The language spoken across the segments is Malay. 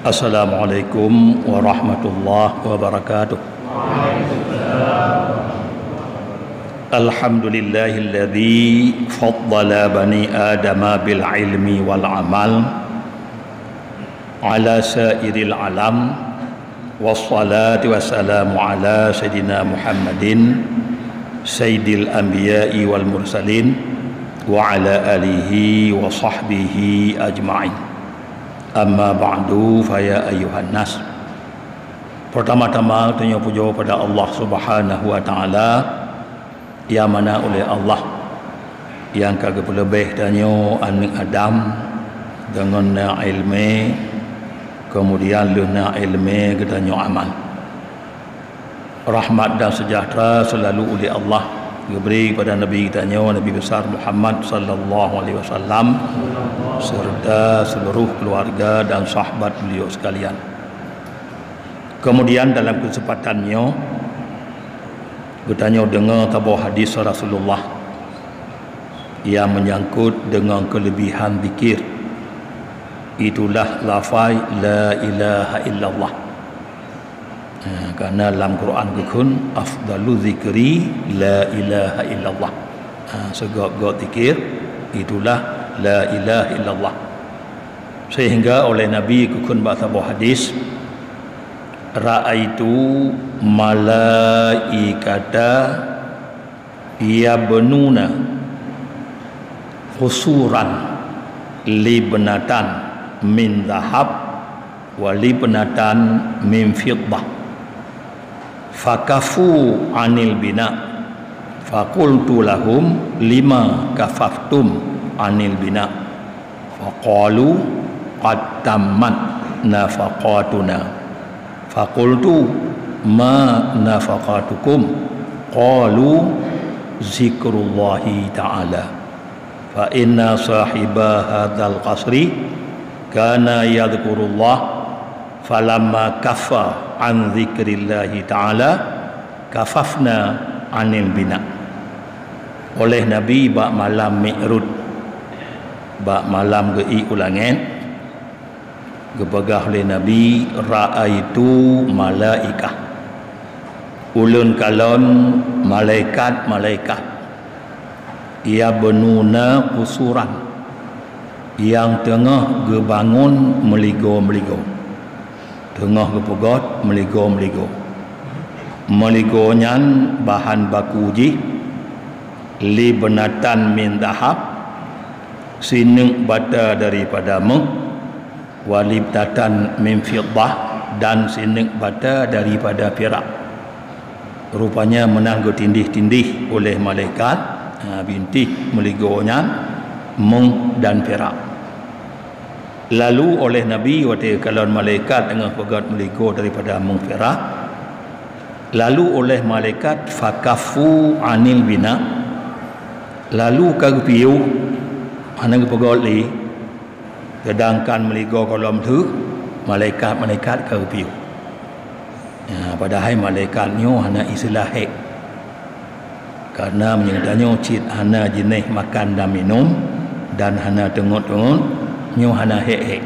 Assalamualaikum warahmatullahi wabarakatuh. Alhamdulillahilladzi faddala bani adama bil ilmi wal amal ala sairil alam, wassalatu wassalamu ala sayyidina Muhammadin sayyidil anbiya'i wal mursalin wa ala alihi wa sahbihi ajma'in. Amma ba'du, faya ayuhan nas. Pertama-tama tanya puja pada Allah Subhanahu wa taala yang mana oleh Allah yang kagak lebih tanya anak Adam dengan na ilmu, kemudian luna ilmu ketanya amal. Rahmat dan sejahtera selalu oleh Allah diberi pada Nabi kita Nabi besar Muhammad sallallahu alaihi wasallam serta seluruh keluarga dan sahabat beliau sekalian. Kemudian dalam kesempatannya kita dengar tabuh hadis Rasulullah yang menyangkut dengan kelebihan zikir. Itulah lafaz la ilaha illallah. Karena dalam Quran kekun afdalu zikri la ilaha illallah. Segala zikir itulah la ilaha illallah. Sehingga oleh Nabi kekun bahasa hadis, ra'aitu malaikata yabnuna khusuran libnatan min dhahab wa libnatan min fiddah fakafu anil bina faqultu lahum lima kafaftum anil bina faqalu qad tammat nafaqatuna faqultu ma nafaqatukum qalu zikrullahi ta'ala fa inna sahiba hadzal qasri kana yadhkurullah falamma kaffa an zikrillahi ta'ala kafafna anil bina. Oleh Nabi bak malam Mi'raj, bak malam gei ulangan gebagah oleh Nabi ra'aitu malaikah ulun kalon malaikat ia benuna usuran yang tengah gebangun meligo-meligo, tengah gepegot meligo-meligo. Meligonyan bahan baku ji libnatan min dahab, sineng bata daripada meng, walibdatan min fiddah, dan sineng bata daripada perak. Rupanya menang tindih-tindih oleh malaikat binti meligonyan meng dan perak. Lalu oleh Nabi waktu kalau malaikat dengan pegat meligo daripada meng perak, lalu oleh malaikat fakafu anil bina, lalu kagupiu anang pegat li sedangkan meligo kolam tu malaikat kagupiu. Padahal malaikatnya hana istilah hek, karena menyertanya cit hana jenis makan dan minum dan hana tengok-tengok nyo hana hek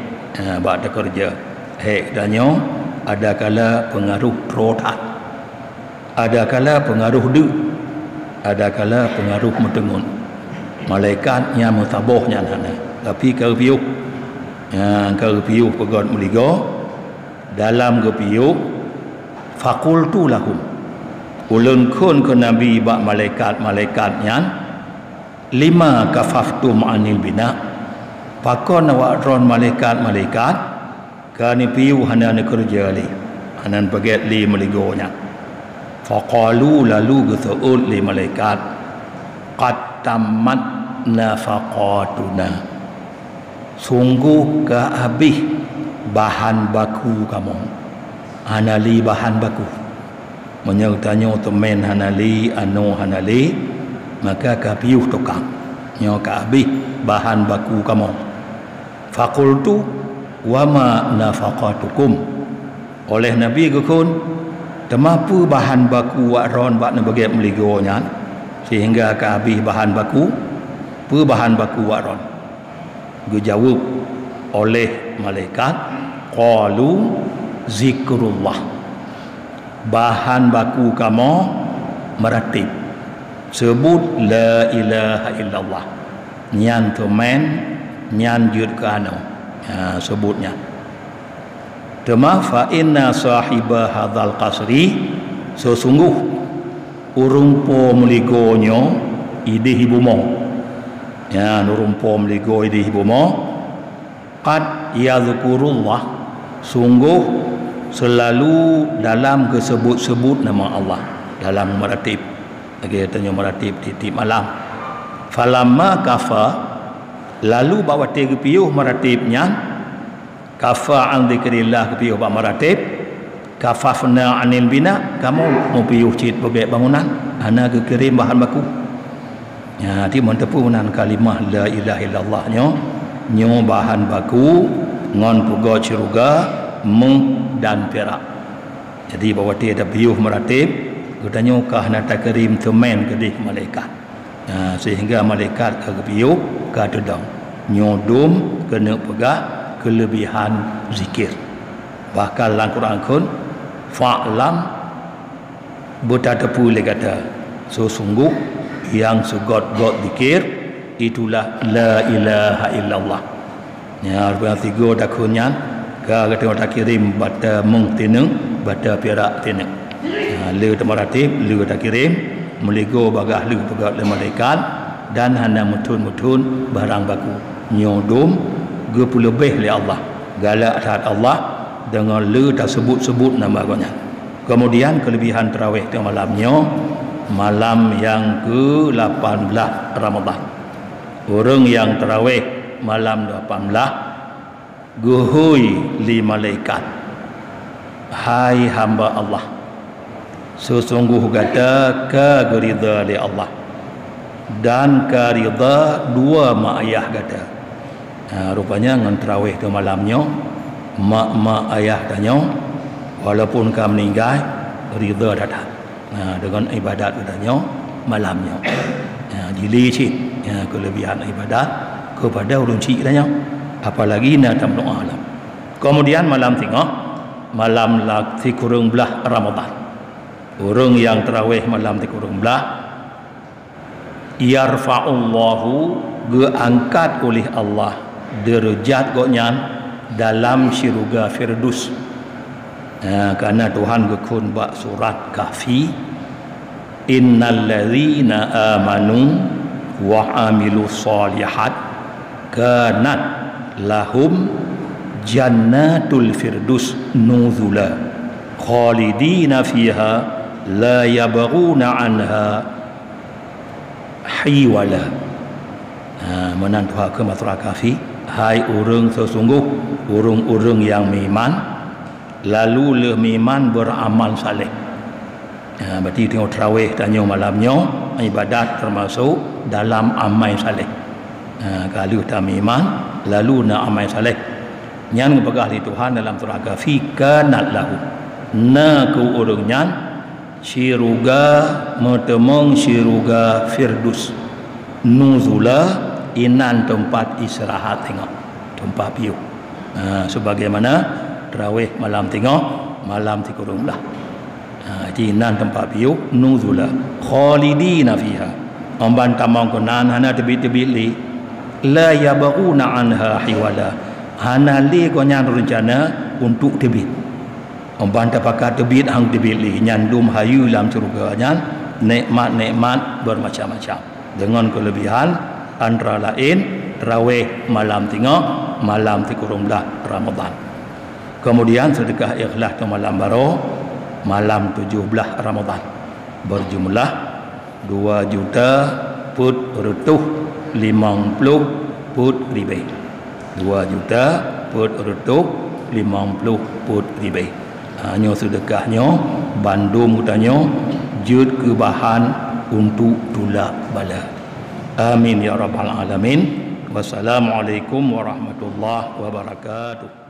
bak kerja hek dan nyo ada kala pengaruh rotat, ada kala pengaruh du, ada kala pengaruh mentengun. Malaikatnya mutabohnya hana, tapi kagupiu kagupiu pegat meligo dalam gepiu faqultu lahum ulun kun ke Nabi bak malaikat-malaikatnya lima kafaftum anil bina, pakon awak ron malaikat kani piu hana kerja li hanan baget li meligonya. Faqalu lalu guthuul li malaikat qad tammat nafaqatuna, sungguh ke habis bahan baku kamu. Hanali bahan baku menyertanya temen hanali anu hanali, maka kapiuh tukang nyo ka habis bahan baku kamu. Faqultu wa ma nafaqatukum, oleh Nabi gekun temapu bahan baku wak ron bak na bagian meligonya sehingga ka habis bahan baku bahan baku wak ron. Dijawab oleh malaikat qalu zikrullah. Bahan baku kamu meratib sebut la ilaha illallah. Nyan temen nyan jud ke anu sebutnya. Tema fa inna sahiba hadzal qasri, sesungguh urumpo meligonyo ide hibumo. Ya, nurumpo meligo ide hibumo qad yadhkurullah, sungguh selalu dalam kesebut-sebut nama Allah dalam meratib. Lagi tanya meratib titip malam. Falamma kafa, lalu bawa tiga piuh meratibnya, kafa an dzikrillah kepiuh ba meratib, kafafna anil bina, kamu mau piuh cit bebek bangunan, ana ke kirim bahan baku. Ya, di mentepunan kalimah la ilaha illallah nyo bahan baku ngon pugo ciruga mung dan perak. Jadi bawa dia ada piuh meratib, katanya kah nak kirim temen kedih malaikat. Sehingga malaikat ke piuh ke dedang nyodum kena pegah kelebihan zikir. Bahkan dalam Quran kun fa'lam bertatapu le kata sesungguh yang segot-got zikir itulah la ilaha illallah. Ya, arba tiga dakunnya ka kata tak kirim bata mung tineng bata perak tineng. Le temaratib le tak kirim meligo bagah le pegat le malaikat dan hana mutun-mutun barang baku nyodom ge lebih le Allah galak taat Allah dengan le tak sebut-sebut nama agaknya. Kemudian kelebihan tarawih di malamnya, malam yang ke-18 Ramadan. Orang yang tarawih malam 18 guhui li malaikat, hai hamba Allah, sesungguh kata ka gerida li Allah dan ka rida dua mak ayah kata. Rupanya ngan tarawih tu malamnya mak ayah tanya walaupun ka meninggal rida datang. Dengan ibadat katanya malamnya. Jili cik kelebihan ibadat kepada orang cik katanya, apalagi nak tamnu alam. Kemudian malam tengah, malam lagi kurang belah Ramadan. Orang yang tarawih malam ti kurang belah, yarfa'ullahu, geangkat oleh Allah derajat goknya dalam syurga Firdaus. Karena Tuhan gekun bak surat Kahfi, innal ladzina amanu wa amilus solihat kanat lahum jannatul firdaus nuzula khalidina fiha la yabghuna anha hiwala. Menan Tuhan ke surat Kahfi, hai orang sesungguh orang-orang yang beriman lalu le miman beramal saleh. Berarti tengok tarawih tanya malamnya ibadat termasuk dalam amal saleh. Kalau tak iman lalu nak amal saleh, yang pegah di Tuhan dalam surah Kahfi kanat lahu, na ku orangnya syuruga metemong syuruga Firdaus nuzula inan tempat istirahat, tengok tempat piuh. Sebagaimana tarawih malam tengah malam ti kurung belah. Di nan tempat piuh nuzula khalidina fiha, amban tamang konan hana tebit-tebit li la yabghuna anha hiwala, hana li ko nyan rencana untuk tebit. Amban tapakat tebit hang tebit li nyandum hayu dalam surga nyan nikmat-nikmat bermacam-macam dengan kelebihan antara lain tarawih malam tengah malam ti kurung belah Ramadan. Kemudian sedekah ikhlas ke malam baru malam 17 Ramadan berjumlah 2 juta put rutuh 50 put ribai. 2 juta put rutuh 50 put ribai. Hanya sedekahnya bandum utanya jud ke bahan untuk tulak bala. Amin ya rabbal alamin. Wassalamualaikum warahmatullahi wabarakatuh.